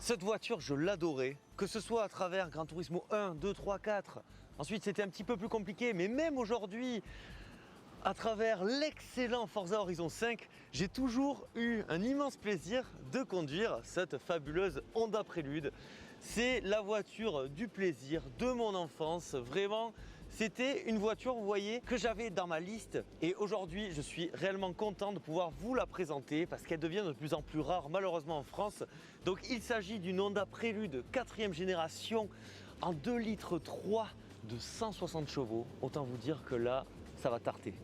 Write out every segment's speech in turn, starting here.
Cette voiture, je l'adorais, que ce soit à travers Gran Turismo 1, 2, 3, 4. Ensuite, c'était un petit peu plus compliqué, mais même aujourd'hui, à travers l'excellent Forza Horizon 5, j'ai toujours eu un immense plaisir de conduire cette fabuleuse Honda Prélude. C'est la voiture du plaisir de mon enfance, vraiment. C'était une voiture, vous voyez, que j'avais dans ma liste et aujourd'hui, je suis réellement content de pouvoir vous la présenter parce qu'elle devient de plus en plus rare malheureusement en France. Donc il s'agit d'une Honda Prélude 4e génération en 2,3 litres de 160 chevaux. Autant vous dire que là, ça va tarter.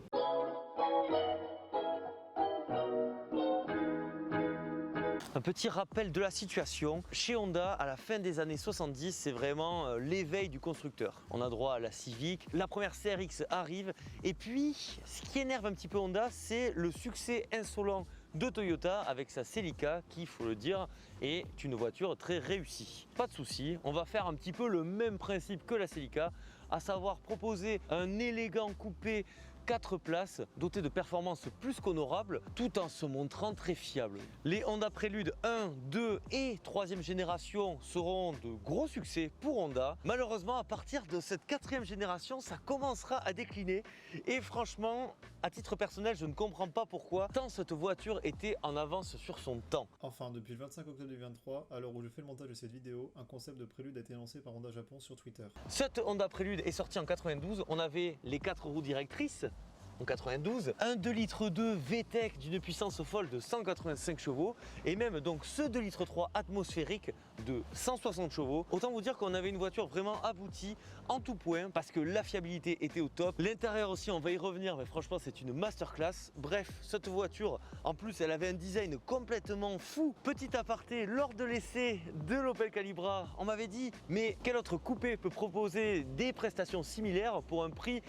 Un petit rappel de la situation. Chez Honda, à la fin des années 70, c'est vraiment l'éveil du constructeur. On a droit à la Civic, la première CRX arrive et puis ce qui énerve un petit peu Honda, c'est le succès insolent de Toyota avec sa Celica qui, il faut le dire, est une voiture très réussie. Pas de souci, on va faire un petit peu le même principe que la Celica, à savoir proposer un élégant coupé 4 places doté de performances plus qu'honorables tout en se montrant très fiable. Les Honda Prélude 1, 2 et 3e génération seront de gros succès pour Honda. Malheureusement, à partir de cette 4e génération, ça commencera à décliner et franchement, à titre personnel, je ne comprends pas pourquoi tant cette voiture était en avance sur son temps. Enfin, depuis le 25 octobre 2023, à l'heure où je fais le montage de cette vidéo, un concept de Prélude a été lancé par Honda Japon sur Twitter. Cette Honda Prélude est sortie en 92, on avait les 4 roues directrices en 92, un 2,2 litres VTEC d'une puissance folle de 185 chevaux et même donc ce 2,3 litres atmosphérique de 160 chevaux. Autant vous dire qu'on avait une voiture vraiment aboutie en tout point parce que la fiabilité était au top. L'intérieur aussi, on va y revenir, mais franchement c'est une masterclass. Bref, cette voiture, en plus elle avait un design complètement fou. Petit aparté, lors de l'essai de l'Opel Calibra, on m'avait dit mais quel autre coupé peut proposer des prestations similaires pour un prix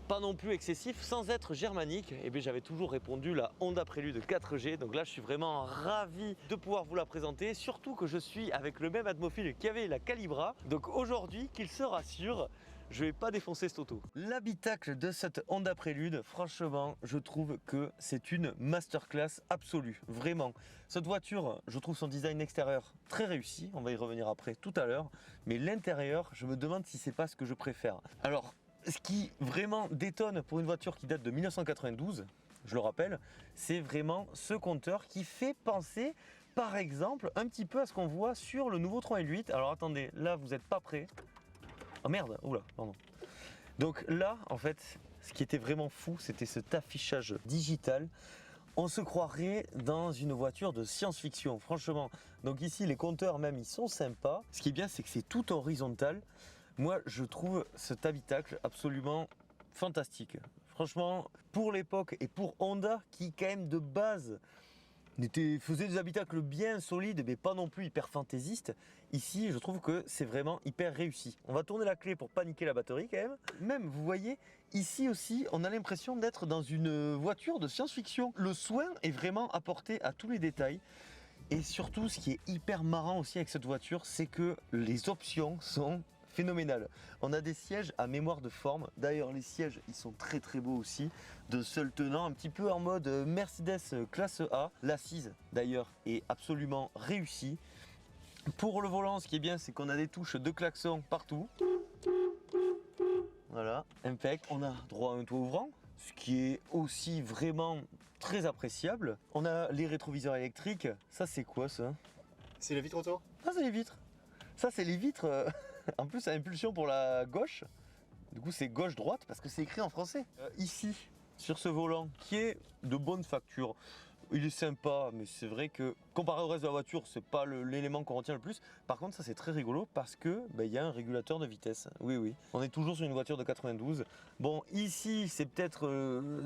pas non plus excessif sans être germanique? Et bien j'avais toujours répondu la Honda Prélude 4G. Donc là je suis vraiment ravi de pouvoir vous la présenter, surtout que je suis avec le même atmophile qui avait la Calibra. Donc aujourd'hui, qu'il se rassure, je vais pas défoncer cette auto. L'habitacle de cette Honda Prélude, franchement, je trouve que c'est une masterclass absolue, vraiment. Cette voiture, je trouve son design extérieur très réussi, on va y revenir après tout à l'heure, mais l'intérieur, je me demande si c'est pas ce que je préfère. Alors, ce qui vraiment détonne pour une voiture qui date de 1992, je le rappelle, c'est vraiment ce compteur qui fait penser par exemple un petit peu à ce qu'on voit sur le nouveau 3L8. Alors attendez, là vous n'êtes pas prêts. Oh merde, oula, pardon. Donc là en fait, ce qui était vraiment fou, c'était cet affichage digital. On se croirait dans une voiture de science-fiction, franchement. Donc ici les compteurs même ils sont sympas. Ce qui est bien c'est que c'est tout horizontal. Moi, je trouve cet habitacle absolument fantastique. Franchement, pour l'époque et pour Honda, qui quand même de base faisait des habitacles bien solides, mais pas non plus hyper fantaisistes, ici, je trouve que c'est vraiment hyper réussi. On va tourner la clé pour pas niquer la batterie quand même. Même, vous voyez, ici aussi, on a l'impression d'être dans une voiture de science-fiction. Le soin est vraiment apporté à tous les détails. Et surtout, ce qui est hyper marrant aussi avec cette voiture, c'est que les options sont phénoménal. On a des sièges à mémoire de forme. D'ailleurs, les sièges, ils sont très très beaux aussi. De seul tenant, un petit peu en mode Mercedes classe A. L'assise, d'ailleurs, est absolument réussie. Pour le volant, ce qui est bien, c'est qu'on a des touches de klaxon partout. Voilà, impec. On a droit à un toit ouvrant, ce qui est aussi vraiment très appréciable. On a les rétroviseurs électriques. Ça, c'est quoi ça? C'est la vitre auto? Ah, c'est les vitres. Ça, c'est les vitres. En plus, à impulsion pour la gauche. Du coup, c'est gauche-droite parce que c'est écrit en français. Ici, sur ce volant, qui est de bonne facture. Il est sympa, mais c'est vrai que comparé au reste de la voiture, c'est pas l'élément qu'on retient le plus. Par contre, ça c'est très rigolo parce que y a un régulateur de vitesse. Oui, oui. On est toujours sur une voiture de 92. Bon, ici, c'est peut-être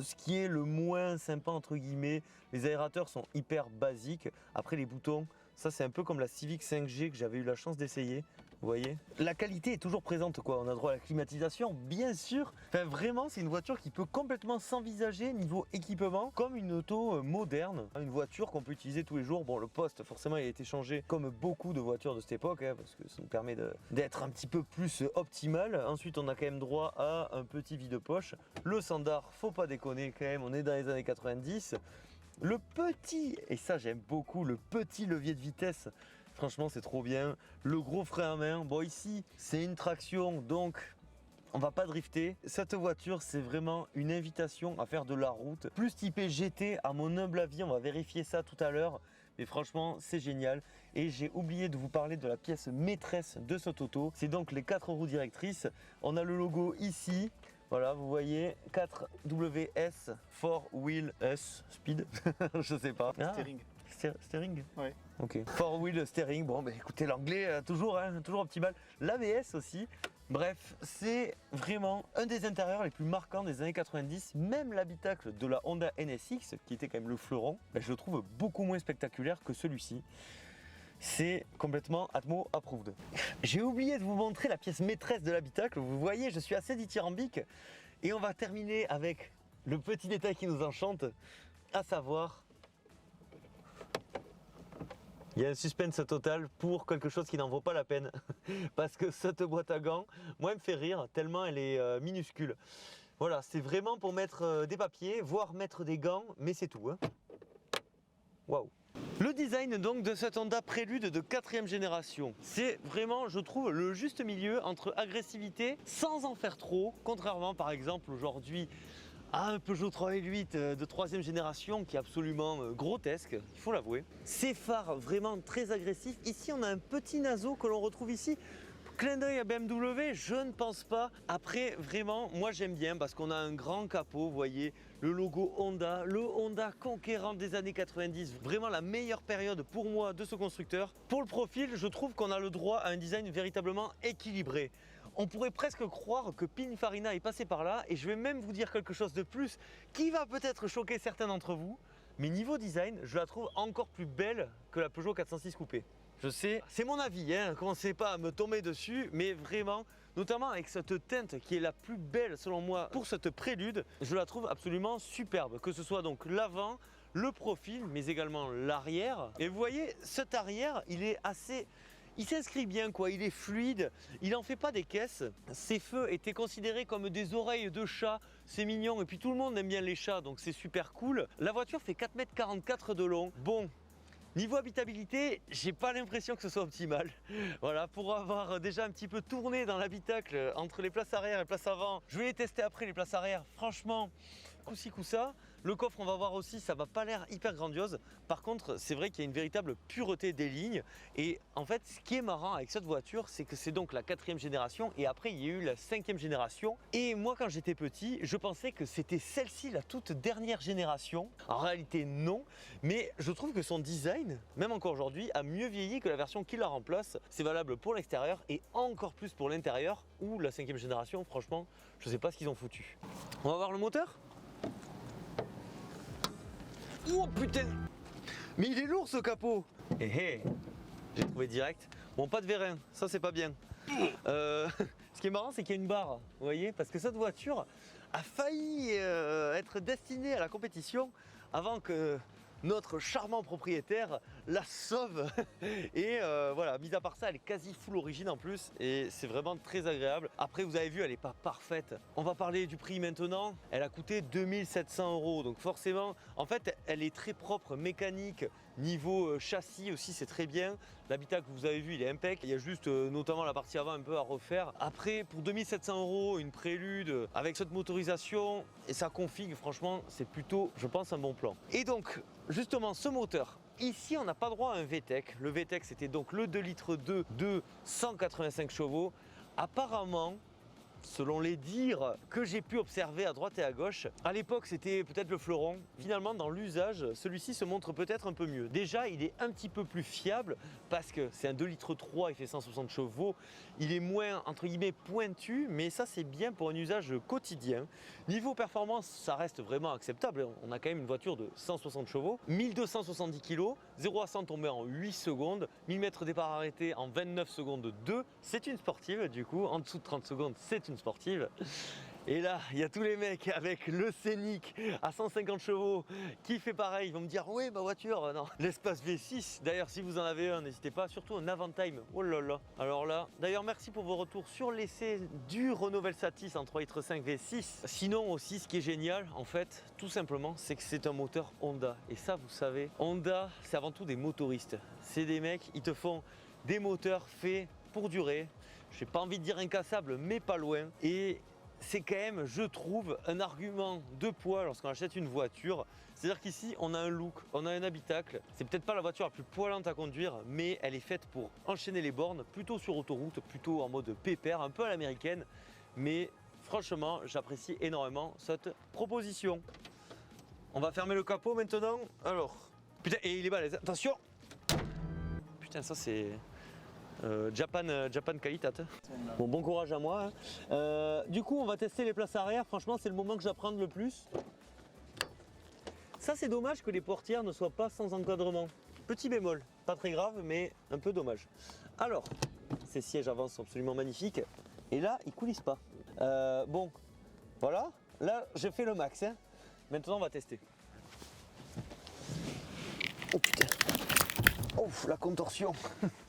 ce qui est le moins sympa entre guillemets. Les aérateurs sont hyper basiques. Après, les boutons, ça c'est un peu comme la Civic 5G que j'avais eu la chance d'essayer. Vous voyez, la qualité est toujours présente quoi. On a droit à la climatisation, bien sûr. Enfin, vraiment, c'est une voiture qui peut complètement s'envisager niveau équipement comme une auto moderne, une voiture qu'on peut utiliser tous les jours. Bon, le poste, forcément, il a été changé comme beaucoup de voitures de cette époque, hein, parce que ça nous permet d'être un petit peu plus optimal. Ensuite, on a quand même droit à un petit vide-poche. Le standard, faut pas déconner quand même, on est dans les années 90. Le petit, et ça j'aime beaucoup, le petit levier de vitesse. Franchement, c'est trop bien. Le gros frein à main. Bon, ici, c'est une traction, donc on va pas drifter. Cette voiture, c'est vraiment une invitation à faire de la route. Plus typé GT, à mon humble avis, on va vérifier ça tout à l'heure. Mais franchement, c'est génial. Et j'ai oublié de vous parler de la pièce maîtresse de cette auto. C'est donc les 4 roues directrices. On a le logo ici. Voilà, vous voyez, 4WS, 4 Wheel S, Speed, je sais pas. Steering. Steering. Ouais. Ok. 4 Wheel Steering, bon, bah, écoutez, l'anglais, toujours optimal. L'ABS aussi. Bref, c'est vraiment un des intérieurs les plus marquants des années 90. Même l'habitacle de la Honda NSX, qui était quand même le fleuron, bah, je le trouve beaucoup moins spectaculaire que celui-ci. C'est complètement Atmo approved. J'ai oublié de vous montrer la pièce maîtresse de l'habitacle. Vous voyez, je suis assez dithyrambique. Et on va terminer avec le petit détail qui nous enchante, à savoir, il y a un suspense total pour quelque chose qui n'en vaut pas la peine. Parce que cette boîte à gants, moi, elle me fait rire tellement elle est minuscule. Voilà, c'est vraiment pour mettre des papiers, voire mettre des gants, mais c'est tout. Hein. Waouh! Le design donc de cette Honda Prélude de 4e génération, c'est vraiment, je trouve, le juste milieu entre agressivité sans en faire trop, contrairement par exemple aujourd'hui à un Peugeot 308 de 3e génération qui est absolument grotesque, il faut l'avouer. Ces phares vraiment très agressifs, ici on a un petit naso que l'on retrouve ici. Clin d'œil à BMW, je ne pense pas. Après, vraiment, moi j'aime bien parce qu'on a un grand capot, vous voyez, le logo Honda, le Honda conquérant des années 90, vraiment la meilleure période pour moi de ce constructeur. Pour le profil, je trouve qu'on a le droit à un design véritablement équilibré. On pourrait presque croire que Pininfarina est passé par là, et je vais même vous dire quelque chose de plus qui va peut-être choquer certains d'entre vous, mais niveau design, je la trouve encore plus belle que la Peugeot 406 Coupé. Je sais, c'est mon avis, hein, commencez pas à me tomber dessus, mais vraiment, notamment avec cette teinte qui est la plus belle selon moi pour cette Prélude, je la trouve absolument superbe, que ce soit donc l'avant, le profil, mais également l'arrière. Et vous voyez, cet arrière, il s'inscrit bien quoi, il est fluide, il n'en fait pas des caisses. Ces feux étaient considérés comme des oreilles de chat, c'est mignon, et puis tout le monde aime bien les chats, donc c'est super cool. La voiture fait 4,44 m de long. Bon, niveau habitabilité, j'ai pas l'impression que ce soit optimal. Voilà, pour avoir déjà un petit peu tourné dans l'habitacle entre les places arrière et les places avant, je vais les tester après les places arrière. Franchement, coup-ci coup-ça. Le coffre, on va voir aussi, ça va pas l'air hyper grandiose. Par contre, c'est vrai qu'il y a une véritable pureté des lignes. Et en fait, ce qui est marrant avec cette voiture, c'est que c'est donc la 4e génération. Et après, il y a eu la 5e génération. Et moi, quand j'étais petit, je pensais que c'était celle-ci, la toute dernière génération. En réalité, non. Mais je trouve que son design, même encore aujourd'hui, a mieux vieilli que la version qui la remplace. C'est valable pour l'extérieur et encore plus pour l'intérieur, où la 5e génération, franchement, je sais pas ce qu'ils ont foutu. On va voir le moteur ? Oh putain! Mais il est lourd ce capot! Hé hé! J'ai trouvé direct. Bon, pas de vérin, ça c'est pas bien. Ce qui est marrant, c'est qu'il y a une barre, vous voyez? Parce que cette voiture a failli être destinée à la compétition avant que notre charmant propriétaire la sauve. Et voilà, mis à part ça, elle est quasi full origine en plus et c'est vraiment très agréable. Après, vous avez vu, elle n'est pas parfaite. On va parler du prix maintenant. Elle a coûté 2 700 €. Donc forcément, en fait, elle est très propre, mécanique. Niveau châssis aussi, c'est très bien. L'habitacle, vous avez vu, il est impec. Il y a juste notamment la partie avant un peu à refaire. Après, pour 2 700 €, une Prélude avec cette motorisation et sa config, franchement, c'est plutôt, je pense, un bon plan. Et donc, justement, ce moteur, ici, on n'a pas droit à un VTEC. Le VTEC, c'était donc le 2,2 litres de 185 chevaux. Apparemment, selon les dires que j'ai pu observer à droite et à gauche, à l'époque c'était peut-être le fleuron. Finalement, dans l'usage, celui-ci se montre peut-être un peu mieux. Déjà, il est un petit peu plus fiable parce que c'est un 2,3 litres, il fait 160 chevaux. Il est moins, entre guillemets, pointu, mais ça c'est bien pour un usage quotidien. Niveau performance, ça reste vraiment acceptable. On a quand même une voiture de 160 chevaux, 1270 kg, 0 à 100 tombé en 8 secondes, 1000 mètres départ arrêté en 29 secondes 2. C'est une sportive du coup, en dessous de 30 secondes, c'est une sportive. Et là, il y a tous les mecs avec le Scénic à 150 chevaux qui fait pareil. Ils vont me dire, oui, ma voiture, non. L'espace V6, d'ailleurs, si vous en avez un, n'hésitez pas, surtout un Avantime. Oh là là. Alors là, d'ailleurs, merci pour vos retours sur l'essai du Renault Velsatis en 3 litres 5 V6. Sinon aussi, ce qui est génial, en fait, tout simplement, c'est que c'est un moteur Honda. Et ça, vous savez, Honda, c'est avant tout des motoristes. C'est des mecs, ils te font des moteurs faits pour durer. J'ai pas envie de dire incassable, mais pas loin. Et c'est quand même, je trouve, un argument de poids lorsqu'on achète une voiture. C'est-à-dire qu'ici, on a un look, on a un habitacle. C'est peut-être pas la voiture la plus poilante à conduire, mais elle est faite pour enchaîner les bornes, plutôt sur autoroute, plutôt en mode pépère, un peu à l'américaine. Mais franchement, j'apprécie énormément cette proposition. On va fermer le capot maintenant. Alors, putain, et il est balèze. Attention! Putain, ça c'est... Japan Qualitat. Bon courage à moi. Hein. Du coup, on va tester les places arrière. Franchement, c'est le moment que j'apprends le plus. Ça, c'est dommage que les portières ne soient pas sans encadrement. Petit bémol, pas très grave, mais un peu dommage. Alors, ces sièges avant sont absolument magnifiques. Et là, ils coulissent pas. Bon, voilà. Là, j'ai fait le max. Hein. Maintenant, on va tester. Oh putain. Oh, la contorsion.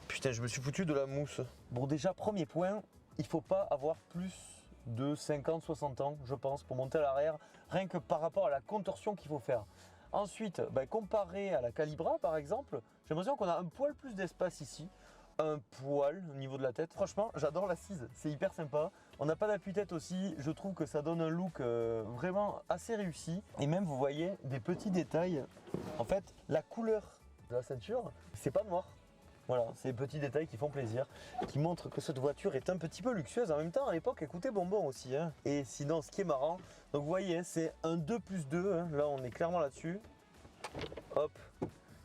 Putain, je me suis foutu de la mousse. Bon, déjà, premier point, il faut pas avoir plus de 50-60 ans, je pense, pour monter à l'arrière, rien que par rapport à la contorsion qu'il faut faire. Ensuite, comparé à la Calibra, par exemple, j'ai l'impression qu'on a un poil plus d'espace ici. Un poil au niveau de la tête. Franchement, j'adore l'assise, c'est hyper sympa. On n'a pas d'appui-tête aussi, je trouve que ça donne un look vraiment assez réussi. Et même, vous voyez, des petits détails. En fait, la couleur de la ceinture, c'est pas noir. Voilà, c'est des petits détails qui font plaisir, qui montrent que cette voiture est un petit peu luxueuse. En même temps, à l'époque, elle coûtait bonbon aussi. Hein. Et sinon, ce qui est marrant, donc vous voyez, c'est un 2+2. Hein. Là, on est clairement là-dessus. Hop.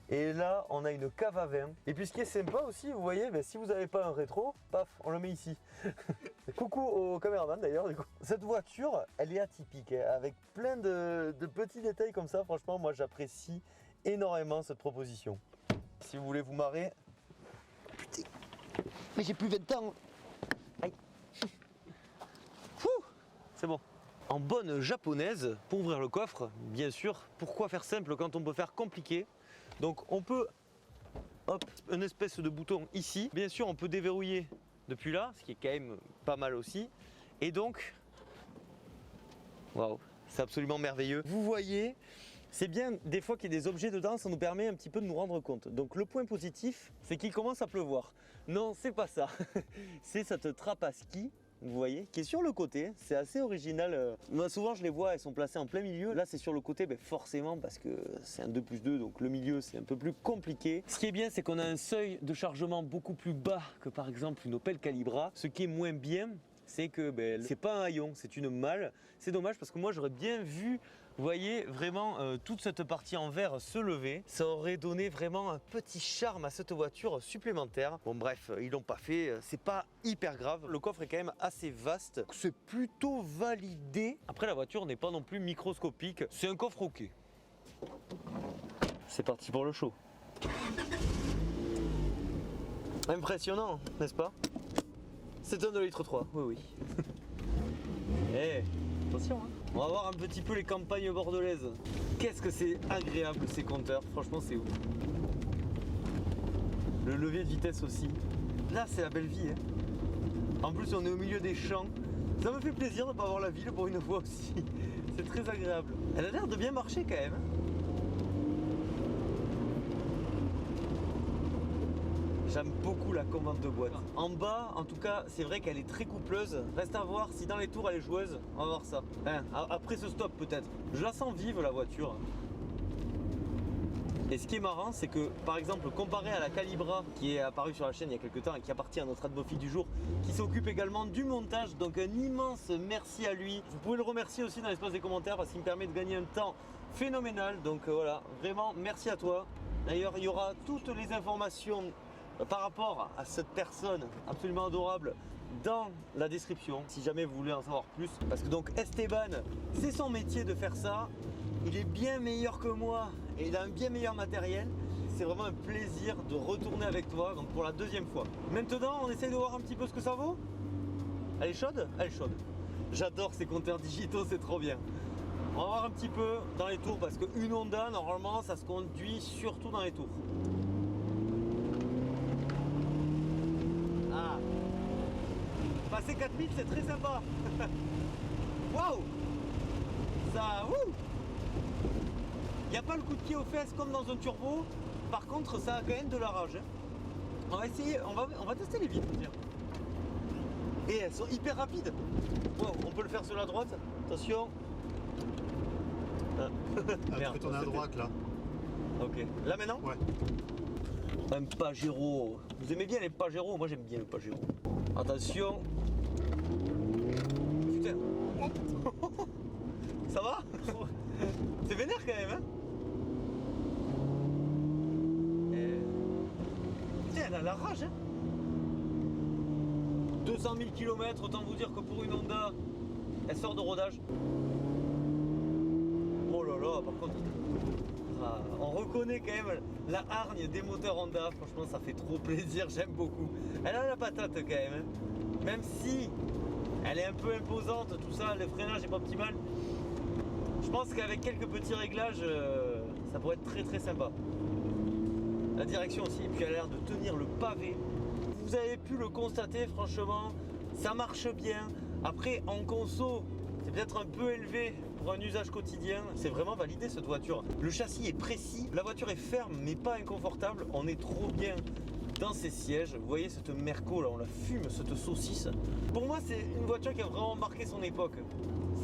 Et là, on a une cave à vin. Et puis, ce qui est sympa aussi, vous voyez, si vous n'avez pas un rétro, paf, on le met ici. Coucou au caméraman d'ailleurs. Du coup. Cette voiture, elle est atypique, hein, avec plein de petits détails comme ça. Franchement, moi, j'apprécie énormément cette proposition. Si vous voulez vous marrer... Putain, mais j'ai plus 20 ans. Aïe. C'est bon. En bonne japonaise, pour ouvrir le coffre, bien sûr, pourquoi faire simple quand on peut faire compliqué? Donc on peut, hop, une espèce de bouton ici. Bien sûr, on peut déverrouiller depuis là, ce qui est quand même pas mal aussi. Et donc, waouh, c'est absolument merveilleux. Vous voyez, c'est bien des fois qu'il y ait des objets dedans, ça nous permet un petit peu de nous rendre compte. Donc le point positif, c'est qu'il commence à pleuvoir. Non, c'est pas ça. C'est cette trappe à ski. Vous voyez, qui est sur le côté, c'est assez original. Moi souvent je les vois, elles sont placées en plein milieu. Là c'est sur le côté, forcément parce que c'est un 2+2, donc le milieu c'est un peu plus compliqué. Ce qui est bien, c'est qu'on a un seuil de chargement beaucoup plus bas que par exemple une Opel Calibra. Ce qui est moins bien, c'est que c'est pas un haillon, c'est une malle. C'est dommage parce que moi j'aurais bien vu, vous voyez, vraiment toute cette partie en verre se lever. Ça aurait donné vraiment un petit charme à cette voiture supplémentaire. Bon bref, ils l'ont pas fait, c'est pas hyper grave. Le coffre est quand même assez vaste, c'est plutôt validé. Après la voiture n'est pas non plus microscopique, c'est un coffre ok. C'est parti pour le show. Impressionnant, n'est-ce pas? C'est un 2,3 litres, oui. Eh, attention, hein. On va voir un petit peu les campagnes bordelaises. Qu'est-ce que c'est agréable ces compteurs, franchement c'est ouf. Le levier de vitesse aussi. Là c'est la belle vie. Hein. En plus on est au milieu des champs. Ça me fait plaisir de ne pas avoir la ville pour une fois aussi. C'est très agréable. Elle a l'air de bien marcher quand même. J'aime beaucoup la commande de boîte. En bas, en tout cas, c'est vrai qu'elle est très coupleuse. Reste à voir si dans les tours elle est joueuse. On va voir ça. Hein, après ce stop peut-être. Je la sens vive la voiture. Et ce qui est marrant, c'est que par exemple, comparé à la Calibra qui est apparue sur la chaîne il y a quelques temps et qui appartient à notre admophile du jour, qui s'occupe également du montage, donc un immense merci à lui. Vous pouvez le remercier aussi dans l'espace des commentaires parce qu'il me permet de gagner un temps phénoménal. Donc voilà, vraiment merci à toi. D'ailleurs, il y aura toutes les informations par rapport à cette personne absolument adorable dans la description si jamais vous voulez en savoir plus, parce que donc Esteban, c'est son métier de faire ça, il est bien meilleur que moi et il a un bien meilleur matériel. C'est vraiment un plaisir de retourner avec toi, donc pour la deuxième fois. Maintenant on essaye de voir un petit peu ce que ça vaut. Elle est chaude? Elle est chaude. J'adore ces compteurs digitaux, c'est trop bien. On va voir un petit peu dans les tours parce qu'une Honda, normalement, ça se conduit surtout dans les tours. Ah. Passer 4000, c'est très sympa. Waouh. Ça, ouh. Il n'y a pas le coup de pied aux fesses comme dans un turbo. Par contre, ça a quand même de la rage. On va essayer, on va tester les vitres. Tiens. Et elles sont hyper rapides. Wow, on peut le faire sur la droite. Attention. Tu peux tourner à droite là. Ok. Là maintenant? Ouais. Un Pajero. Vous aimez bien les Pajero? Moi j'aime bien le Pajero. Attention. Putain. Ça va? C'est vénère quand même, hein? Putain, elle a la rage, hein? 200 000 km, autant vous dire que pour une Honda, elle sort de rodage. Oh là là, par contre, on reconnaît quand même la hargne des moteurs Honda. Franchement, ça fait trop plaisir, j'aime beaucoup. Elle a la patate quand même, hein. Même si elle est un peu imposante, tout ça, le freinage n'est pas optimal. Je pense qu'avec quelques petits réglages, ça pourrait être très très sympa. La direction aussi, et puis elle a l'air de tenir le pavé. Vous avez pu le constater, franchement, ça marche bien. Après, en conso, c'est peut-être un peu élevé pour un usage quotidien. C'est vraiment validé cette voiture. Le châssis est précis, la voiture est ferme mais pas inconfortable. On est trop bien dans ses sièges. Vous voyez cette Merco là, on la fume, cette saucisse. Pour moi, c'est une voiture qui a vraiment marqué son époque.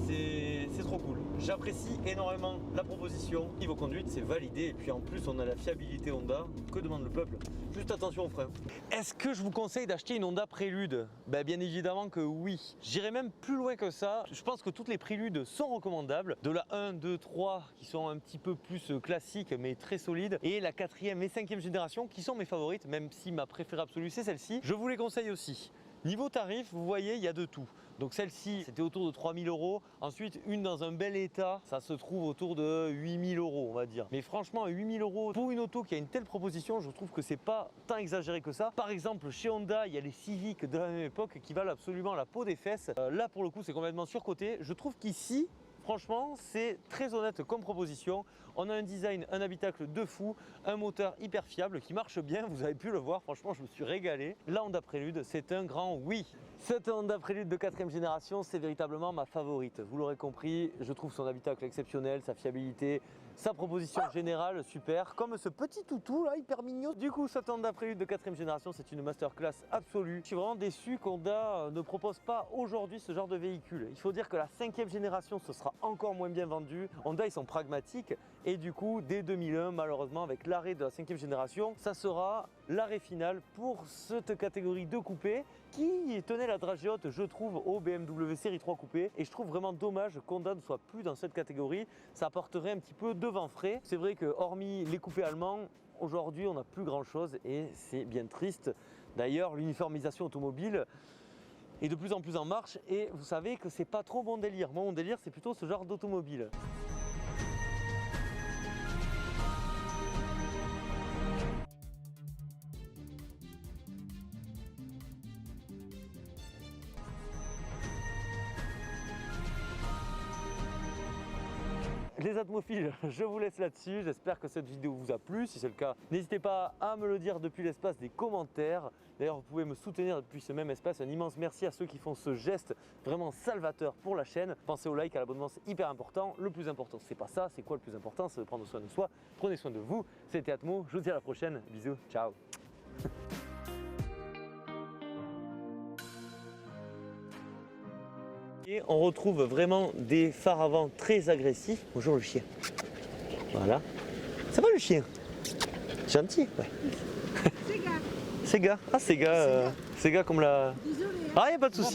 C'est trop cool. J'apprécie énormément la proposition. Niveau conduite, c'est validé. Et puis en plus, on a la fiabilité Honda. Que demande le peuple? Juste attention aux freins. Est-ce que je vous conseille d'acheter une Honda Prélude? Bien évidemment que oui. J'irai même plus loin que ça. Je pense que toutes les Préludes sont recommandables. De la 1, 2, 3 qui sont un petit peu plus classiques mais très solides. Et la 4e et 5e génération qui sont mes favorites, même si ma préférée absolue c'est celle-ci. Je vous les conseille aussi. Niveau tarif, vous voyez, il y a de tout. Donc celle-ci, c'était autour de 3 000 €. Ensuite, une dans un bel état, ça se trouve autour de 8 000 €, on va dire. Mais franchement, 8 000 € pour une auto qui a une telle proposition, je trouve que c'est pas tant exagéré que ça. Par exemple, chez Honda, il y a les Civic de la même époque qui valent absolument la peau des fesses. Là, pour le coup, c'est complètement surcoté. Je trouve qu'ici, franchement, c'est très honnête comme proposition. On a un design, un habitacle de fou, un moteur hyper fiable qui marche bien. Vous avez pu le voir, franchement, je me suis régalé. La Honda Prélude, c'est un grand oui. Cette Honda Prélude de 4e génération, c'est véritablement ma favorite. Vous l'aurez compris, je trouve son habitacle exceptionnel, sa fiabilité, sa proposition générale super. Comme ce petit toutou là, hyper mignon. Du coup, cette Honda Prélude de 4e génération, c'est une masterclass absolue. Je suis vraiment déçu qu'Honda ne propose pas aujourd'hui ce genre de véhicule. Il faut dire que la 5e génération, ce sera encore moins bien vendu. Honda, ils sont pragmatiques. Et du coup, dès 2001, malheureusement, avec l'arrêt de la 5e génération, ça sera l'arrêt final pour cette catégorie de coupé qui tenait la dragée haute, je trouve, au BMW Série 3 coupé. Et je trouve vraiment dommage qu'Honda ne soit plus dans cette catégorie. Ça apporterait un petit peu de vent frais. C'est vrai que hormis les coupés allemands, aujourd'hui, on n'a plus grand chose et c'est bien triste. D'ailleurs, l'uniformisation automobile est de plus en plus en marche et vous savez que c'est pas trop mon délire. Moi, mon délire, c'est plutôt ce genre d'automobile. Les atmophiles, je vous laisse là-dessus. J'espère que cette vidéo vous a plu. Si c'est le cas, n'hésitez pas à me le dire depuis l'espace des commentaires. D'ailleurs, vous pouvez me soutenir depuis ce même espace. Un immense merci à ceux qui font ce geste vraiment salvateur pour la chaîne. Pensez au like, à l'abonnement, c'est hyper important. Le plus important, c'est pas ça. C'est quoi le plus important? C'est de prendre soin de soi. Prenez soin de vous. C'était Atmo. Je vous dis à la prochaine. Bisous. Ciao. Et on retrouve vraiment des phares avant très agressifs. Bonjour le chien. Voilà. Ça va le chien? Gentil, ouais. Sega. Sega. Ah, Sega. Sega comme la. Désolé. Ah, y a pas de souci.